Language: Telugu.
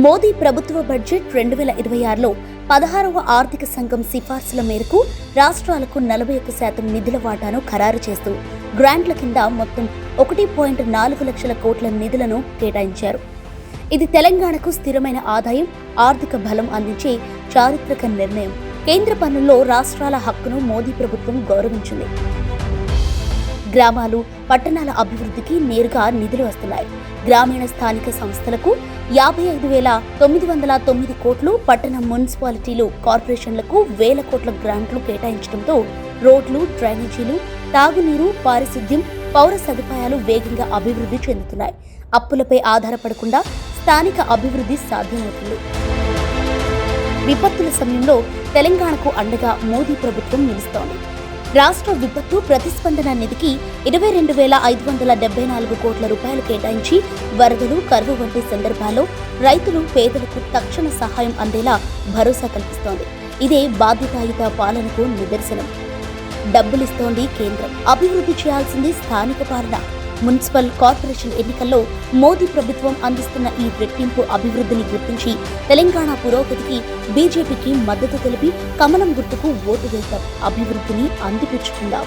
మోదీ ప్రభుత్వ బడ్జెట్ 2026లో 16వ ఆర్థిక సంఘం సిఫార్సుల మేరకు రాష్ట్రాలకు 41% నిధుల వాటాను ఖరారు చేస్తూ గ్రాంట్ల కింద మొత్తం 1.4 లక్షల కోట్ల నిధులను కేటాయించారు. ఇది తెలంగాణకు స్థిరమైన ఆదాయం, ఆర్థిక బలం అందించే చారిత్రక నిర్ణయం. కేంద్ర పన్నుల్లో రాష్ట్రాల హక్కును మోదీ ప్రభుత్వం గౌరవించింది. గ్రామాలు, పట్టణాల అభివృద్ధికి నేరుగా నిధులు వస్తున్నాయి. గ్రామీణ స్థానిక సంస్థలకు 55,909 కోట్లు, పట్టణ మున్సిపాలిటీలు, కార్పొరేషన్లకు 1,000 కోట్ల గ్రాంట్లు కేటాయించడంతో రోడ్లు, డ్రైనేజీలు, తాగునీరు, పారిశుద్ధ్యం, పౌర సదుపాయాలు వేగంగా అభివృద్ధి చెందుతున్నాయి. అప్పులపై ఆధారపడకుండా స్థానిక అభివృద్ధి సాధ్యమవుతుంది. విపత్తుల సమయంలో తెలంగాణకు అండగా మోదీ ప్రభుత్వం నిలుస్తోంది. రాష్ట్ర విపత్తు ప్రతిస్పందన నిధికి 22,574 కోట్ల రూపాయలు కేటాయించి వరదలు, కరువు వంటి సందర్భాల్లో రైతులు, పేదలకు తక్షణ సహాయం అందేలా భరోసా కల్పిస్తోంది. ఇదే బాధ్యతాయుత పాలనకు నిదర్శనం. డబ్బులిస్తోంది కేంద్రం, అభివృద్ధి చేయాల్సింది స్థానిక పాలన. మున్సిపల్, కార్పొరేషన్ ఎన్నికల్లో మోదీ ప్రభుత్వం అందిస్తున్న ఈ రెట్టింపు అభివృద్ధిని గుర్తించి తెలంగాణ పురోగతికి బీజేపీకి మద్దతు తెలిపి కమలం గుర్తుకు ఓటు వేద్దాం. అభివృద్ధిని అందిపుచ్చుకుందాం.